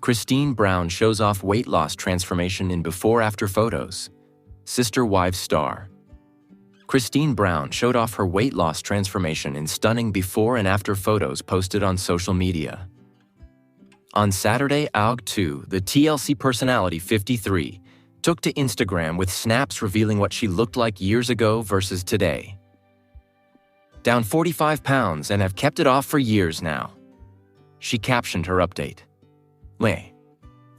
Christine Brown shows off weight loss transformation in before-after photos. Sister Wives star. Christine Brown showed off her weight loss transformation in stunning before and after photos posted on social media. On Saturday, Aug 2, the TLC personality 53 took to Instagram with snaps revealing what she looked like years ago versus today. Down 45 pounds and have kept it off for years now. She captioned her update.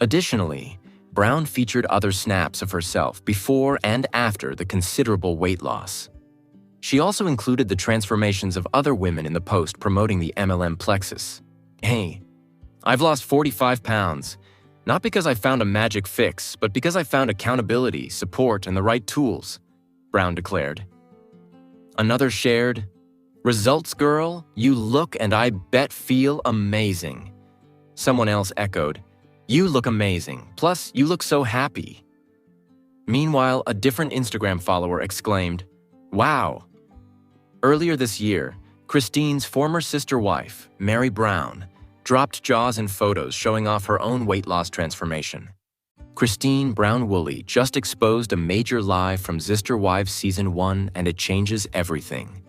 Additionally, Brown featured other snaps of herself before and after the considerable weight loss. She also included the transformations of other women in the post promoting the MLM plexus. "Hey, I've lost 45 pounds, not because I found a magic fix, but because I found accountability, support, and the right tools," Brown declared. Another shared, "Results girl, you look and I bet feel amazing." Someone else echoed, "You look amazing, plus you look so happy." Meanwhile, a different Instagram follower exclaimed, "Wow." Earlier this year, Christine's former sister wife, Mary Brown, dropped jaws in photos showing off her own weight loss transformation. Christine Brown Woolley just exposed a major lie from Sister Wives Season 1, and it changes everything.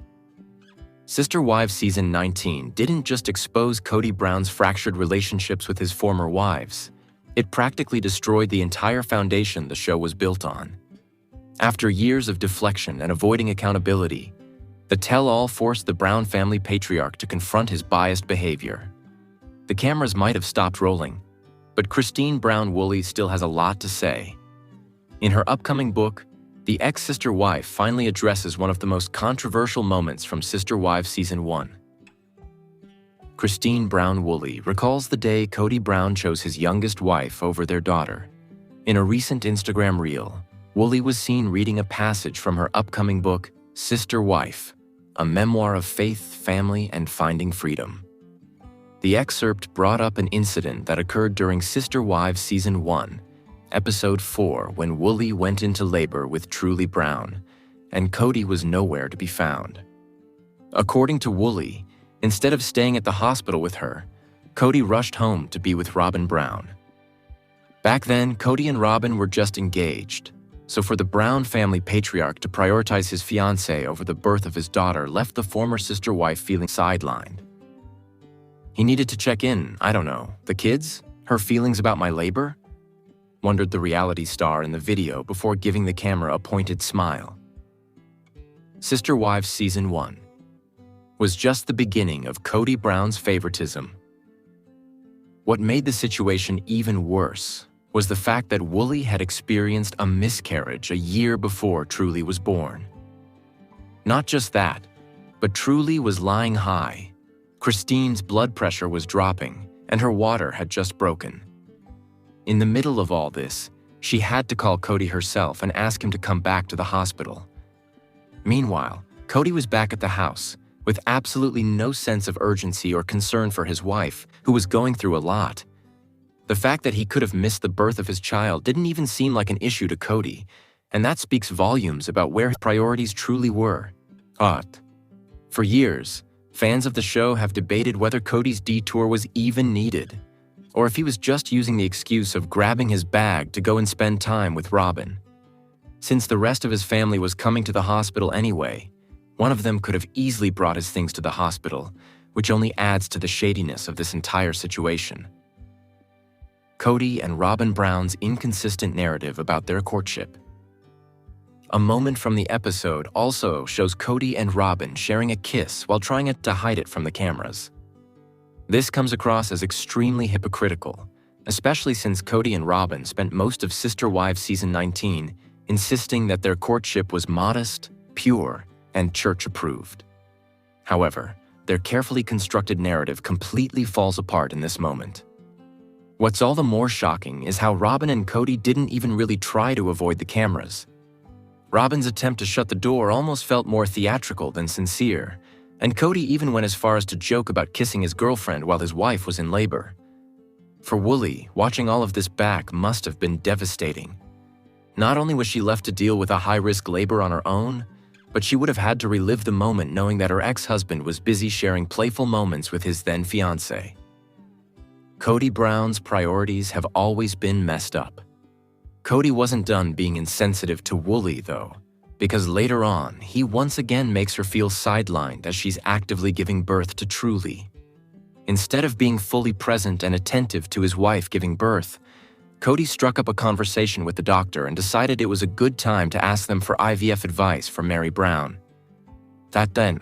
Sister Wives Season 19 didn't just expose Kody Brown's fractured relationships with his former wives. It practically destroyed the entire foundation the show was built on. After years of deflection and avoiding accountability, the tell-all forced the Brown family patriarch to confront his biased behavior. The cameras might have stopped rolling, but Christine Brown Woolley still has a lot to say. In her upcoming book, the ex-sister wife finally addresses one of the most controversial moments from Sister Wives Season 1. Christine Brown Woolley recalls the day Kody Brown chose his youngest wife over their daughter. In a recent Instagram reel, Woolley was seen reading a passage from her upcoming book, Sister Wife, a memoir of faith, family, and finding freedom. The excerpt brought up an incident that occurred during Sister Wives Season 1, Episode 4, when Woolley went into labor with Truly Brown, and Kody was nowhere to be found. According to Woolley, instead of staying at the hospital with her, Kody rushed home to be with Robin Brown. Back then, Kody and Robin were just engaged, so for the Brown family patriarch to prioritize his fiancée over the birth of his daughter left the former sister wife feeling sidelined. He needed to check in, I don't know, the kids? Her feelings about my labor? Wondered the reality star in the video before giving the camera a pointed smile. Sister Wives Season 1 was just the beginning of Kody Brown's favoritism. What made the situation even worse was the fact that Woolley had experienced a miscarriage a year before Truly was born. Not just that, but Truly was lying high. Christine's blood pressure was dropping, and her water had just broken. In the middle of all this, she had to call Kody herself and ask him to come back to the hospital. Meanwhile, Kody was back at the house, with absolutely no sense of urgency or concern for his wife, who was going through a lot. The fact that he could have missed the birth of his child didn't even seem like an issue to Kody, and that speaks volumes about where his priorities truly were. For years, fans of the show have debated whether Kody's detour was even needed, or if he was just using the excuse of grabbing his bag to go and spend time with Robin. Since the rest of his family was coming to the hospital anyway, one of them could have easily brought his things to the hospital, which only adds to the shadiness of this entire situation. Kody and Robin Brown's inconsistent narrative about their courtship. A moment from the episode also shows Kody and Robin sharing a kiss while trying to hide it from the cameras. This comes across as extremely hypocritical, especially since Kody and Robin spent most of Sister Wives Season 19 insisting that their courtship was modest, pure, and church-approved. However, their carefully constructed narrative completely falls apart in this moment. What's all the more shocking is how Robin and Kody didn't even really try to avoid the cameras. Robin's attempt to shut the door almost felt more theatrical than sincere, and Kody even went as far as to joke about kissing his girlfriend while his wife was in labor. For Woolley, watching all of this back must have been devastating. Not only was she left to deal with a high-risk labor on her own, but she would have had to relive the moment knowing that her ex-husband was busy sharing playful moments with his then-fiancé. Cody Brown's priorities have always been messed up. Cody wasn't done being insensitive to Wooly, though, because later on, he once again makes her feel sidelined as she's actively giving birth to Truly. Instead of being fully present and attentive to his wife giving birth, Cody struck up a conversation with the doctor and decided it was a good time to ask them for IVF advice from Mary Brown. That then,